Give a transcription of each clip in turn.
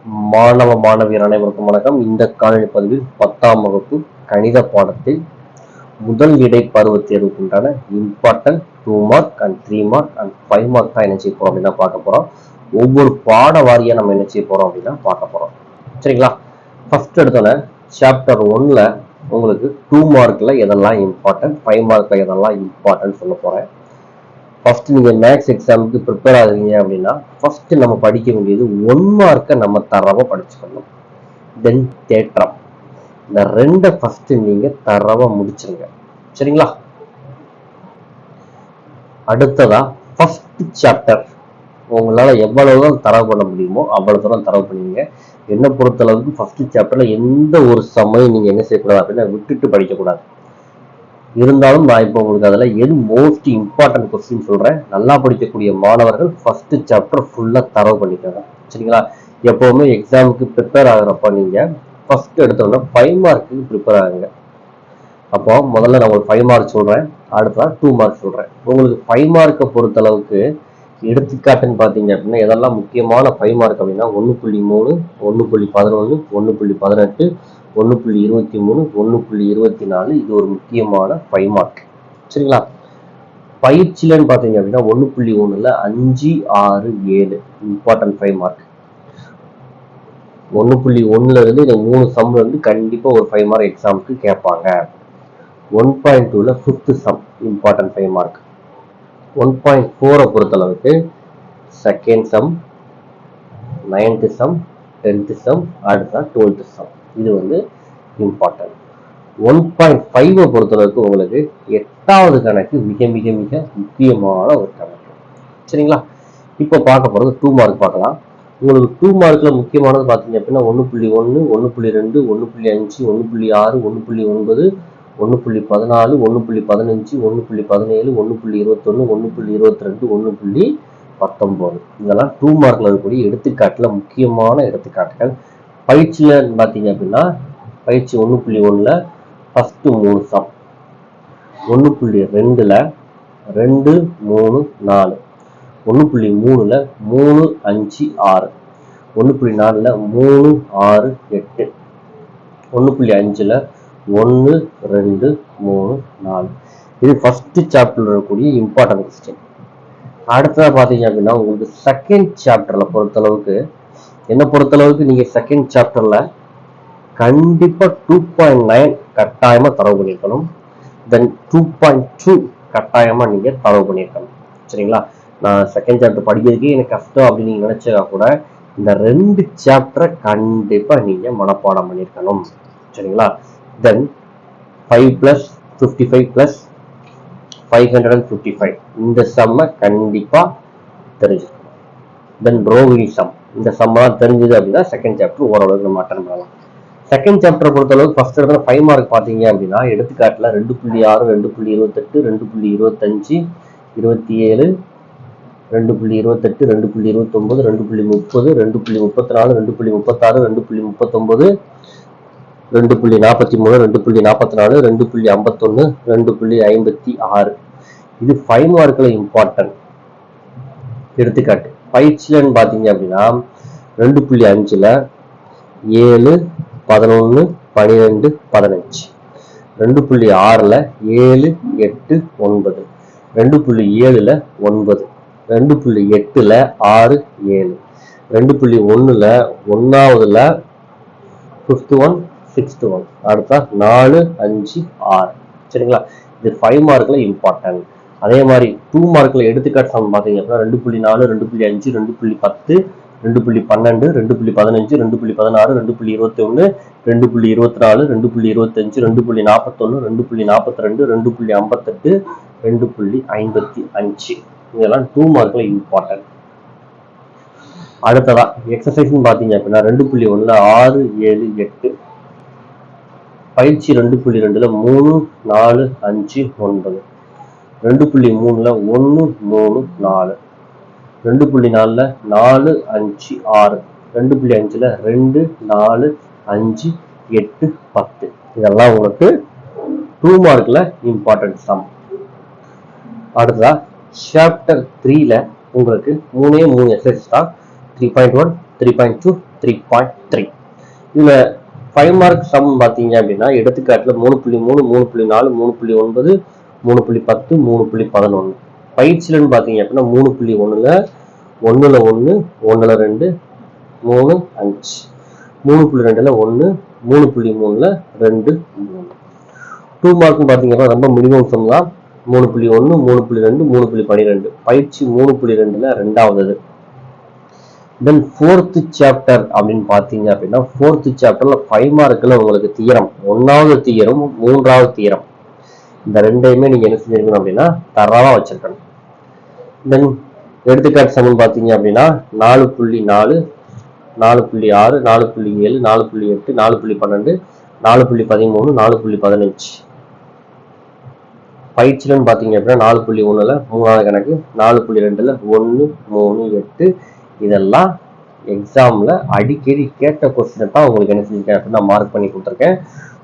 மாணவியர் அனைவருக்கும் வணக்கம். இந்த காணொலி பதிவில் 10ஆம் வகுப்பு கணித பாடத்தில் முதல் இடை பருவ தேர்வுக்குண்டான important 2 mark and 3 mark and 5 mark தான் என்ன செய்ய போறோம் அப்படின்னா பார்க்க போறோம். ஒவ்வொரு பாட வாரியா நம்ம என்ன செய்ய போறோம் அப்படின்னா பார்க்க போறோம். சரிங்களா? ஃபர்ஸ்ட் எடுத்தோன்னே சாப்டர் 1ல உங்களுக்கு 2 மார்க்ல எதெல்லாம் இம்பார்ட்டன்ட், 5 மார்க்ல எதெல்லாம் இம்பார்ட்டன்ட் சொல்ல போறேன். ஃபர்ஸ்ட் நீங்க மேக்ஸ் எக்ஸாமுக்கு ப்ரிப்பேர் ஆகுறீங்க அப்படின்னா ஃபர்ஸ்ட் நம்ம படிக்க வேண்டியது 1 மார்க்கை நம்ம தரவா படிச்சுக்கணும். தென் தேற்றம், இந்த ரெண்டை ஃபர்ஸ்ட் நீங்க தரவா முடிச்சிருங்க. சரிங்களா? அடுத்ததா ஃபர்ஸ்ட் சாப்டர் உங்களால எவ்வளவுதான் தரவு பண்ண முடியுமோ அவ்வளவு தூரம் தரவு பண்ணுவீங்க. என்ன பொறுத்தளவுக்கு ஃபர்ஸ்ட் சாப்டர்ல எந்த ஒரு சமயம் நீங்க என்ன செய்யக்கூடாது அப்படின்னா விட்டுட்டு படிக்கக்கூடாது. இருந்தாலும் நான் இப்போ உங்களுக்கு அதில் எது மோஸ்ட் இம்பார்ட்டன்ட் கொஸ்டின் சொல்கிறேன். நல்லா படிக்கக்கூடிய மாணவர்கள் ஃபர்ஸ்ட் சாப்டர் ஃபுல்லாக தரவு பண்ணிக்கோங்க. சரிங்களா? எப்போவுமே எக்ஸாமுக்கு ப்ரிப்பேர் ஆகிறப்ப நீங்கள் ஃபர்ஸ்ட் எடுத்தோன்னா 5 மார்க்குக்கு ப்ரிப்பேர் ஆகுங்க. அப்போ முதல்ல நான் உங்களுக்கு 5 மார்க் சொல்கிறேன், அடுத்ததான் 2 மார்க் சொல்கிறேன். உங்களுக்கு 5 மார்க்கை பொறுத்தளவுக்கு எடுத்துக்காட்டுன்னு பார்த்தீங்க அப்படின்னா எதெல்லாம் முக்கியமான 5 மார்க் அப்படின்னா 1.3, 1.11, 1.18, 1.23, 1.24 இது ஒரு முக்கியமான 5 மார்க். சரிங்களா? பயிற்சியிலன்னு பார்த்தீங்க அப்படின்னா 1.1ல 5, 6, 7 இம்பார்ட்டன்ட் 5 மார்க். 1.1ல இருந்து இந்த 3 சம்ல இருந்து கண்டிப்பா ஒரு 5 மார்க் எக்ஸாமுக்கு கேட்பாங்க. 1.2ல 5th சம் இம்பார்ட்டன்ட் 5 மார்க். 1.4 பொறுத்தளவுக்கு second sum, 9th some, 10th some, அடுத்த 12th சம் இது வந்து இம்பார்ட்டன்ட். 1.5 பொறுத்தளவுக்கு உங்களுக்கு 8வது கணக்கு மிக மிக மிக முக்கியமான ஒரு கணக்கு. சரிங்களா? இப்போ பார்க்க போறது 2 மார்க் பார்க்கலாம். உங்களுக்கு 2 மார்க்ல முக்கியமானது பார்த்தீங்க அப்படின்னா 1.1, 1.2, 1.5, 1.6, 1.9, 1.14, 1.15, 1.17, 1.21, 1.22, 1.19 இதெல்லாம் 2 மார்க்ல இருக்கக்கூடிய எடுத்துக்காட்டுல முக்கியமான எடுத்துக்காட்டுகள். பயிற்சியில பார்த்தீங்க அப்படின்னா பயிற்சி 1.1ல ஃபர்ஸ்ட் 3 சம், 1.2ல 2, 3, 4, 1.3ல 3, 5, 6, 1.4ல 3, 6, 8, 1.5ல 1, 2, 3, 4 இது ஃபர்ஸ்ட் சாப்டர்ல இருக்கக்கூடிய இம்பார்ட்டன்ட் கொஸ்டின். அடுத்ததா பார்த்தீங்க அப்படின்னா உங்களுக்கு செகண்ட் சாப்டர்ல பொறுத்தளவுக்கு என்ன பொறுத்தளவுக்கு நீங்க செகண்ட் சாப்டர்ல கண்டிப்பா 2.9 கட்டாயமா தரவு பண்ணிருக்கணும். தென் 2.2 கட்டாயமா நீங்க தரவு பண்ணிருக்கணும். சரிங்களா? நான் செகண்ட் சாப்டர் படிக்கிறதுக்கே எனக்கு கஷ்டம் அப்படின்னு நீங்க நினைச்சா கூட இந்த 2 சாப்டரை கண்டிப்பா நீங்க மனப்பாடம் பண்ணிருக்கணும். சரிங்களா? தென் 5 + 55 + 555 இந்த சம்மை கண்டிப்பா தெரிஞ்சுக்கணும். தென் ரோகிணி சம் இந்த சம்மெல்லாம் தெரிஞ்சது அப்படின்னா செகண்ட் சாப்டர் ஓரளவுக்கு நம்ம அட்டன் பண்ணலாம். செகண்ட் சாப்டர் பொறுத்தளவுக்கு ஃபர்ஸ்ட் இடத்துல 5 மார்க் பார்த்தீங்க அப்படின்னா எடுத்துக்காட்டுல 2.6, 2.28, 2.25, 27, 2.28, 2.29, 2.30, 2.34, 2.36, 2.39, 2.43, 2.44, 2.51, 2.56 இது 5 மார்க்ல இம்பார்ட்டன்ட் எடுத்துக்காட்டு. பயிற்சியிலன்னு பார்த்தீங்க அப்படின்னா 2.5ல 7, 11, 12, 15, 2.6ல 7, 8, 9, 2.7ல 9, 2.8ல 6, 7, 2.1ல 1வதுல 5th one, 6th one அடுத்தா 4, 5, 6 சரிங்களா? இது 5 மார்க்ல இம்பார்ட்டன்ட். அதே மாதிரி 2 மார்க்ல எடுத்துக்காட்டு சம் பார்த்தீங்க அப்படின்னா 2.4, 2.5, 2.10, 2.12, 2.15, 2.16, 2.21, 2.24, 2.25, 2.41, 2.42, 2.58, 2.55 இதெல்லாம் 2 மார்க்ல இம்பார்ட்டன்ட். அடுத்ததா எக்ஸசைஸ் பார்த்தீங்க அப்படின்னா 2.1ல 6, 7, 8 பயிற்சி 2.2ல 3, 4, 5, 9, 2.3ல 1, 3, 4, 2.4ல 4, 5, 6, 2.5ல 2, 4, 5, 8, 10 இதெல்லாம் உங்களுக்கு 2 மார்க்ல இம்பார்ட்டன்ட் சம். அடுத்ததா சாப்டர் 3ல உங்களுக்கு 3 எக்ஸசைஸ் தான். 3.1, 3.2, 3.3. இதுல 5 மார்க் சம் பார்த்தீங்க அப்படின்னா எடுத்துக்காட்டுல 3.3, 3.4, 3.9, 3.10, 3.11. பயிற்சியிலன்னு பார்த்தீங்க அப்படின்னா 3.1ல 1ல 1, 1ல 2, 3, 5. 3.2ல 1, 3.3ல 2, 3. 2 மார்க் பார்த்தீங்கன்னா ரொம்ப மினிமம் சம் தான். 3.1, 3.2, 3.12. பயிற்சி 3.2ல ரெண்டாவது. தென் ஃபோர்த் சாப்டர் அப்படின்னு பார்த்தீங்க அப்படின்னா ஃபோர்த் சாப்டர்ல 5 மார்க்ல உங்களுக்கு தியரம், 1வது தியரம், 3வது தியரம், இந்த ரெண்டையுமே நீங்க என்ன செஞ்சிருக்கணும் அப்படின்னா தரவா வச்சிருக்கணும். தென் எடுத்துக்காட்டு சமம் பார்த்தீங்க அப்படின்னா 4.4, 4.6, 4.7, 4.8, 4.12, 4.13, 4.15. பயிற்சியிலன்னு பார்த்தீங்க அப்படின்னா 4.1ல 3வது கணக்கு, 4.2ல 1, 3, 8. இதெல்லாம் எக்ஸாம்ல அடிக்கடி கேட்ட கொஸ்டினை தான் உங்களுக்கு என்ன செஞ்சிருக்கேன் அப்படின்னா மார்க் பண்ணி கொடுத்துருக்கேன்.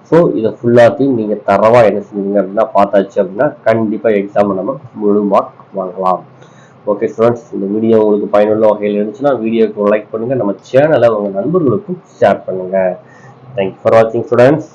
ஸோ இதை ஃபுல்லாத்தையும் நீங்க தரவா என்ன செஞ்சீங்க அப்படின்னா பார்த்தாச்சு அப்படின்னா கண்டிப்பா எக்ஸாம்ல நம்ம முழு மார்க் வாங்கலாம். ஓகே ஸ்டூடெண்ட்ஸ், இந்த வீடியோ உங்களுக்கு பயனுள்ள வகையில் இருந்துச்சுன்னா வீடியோக்கு லைக் பண்ணுங்க, நம்ம சேனலை உங்க நண்பர்களுக்கும் ஷேர் பண்ணுங்க. தேங்க்யூ ஃபார் வாட்சிங் ஸ்டூடெண்ட்ஸ்.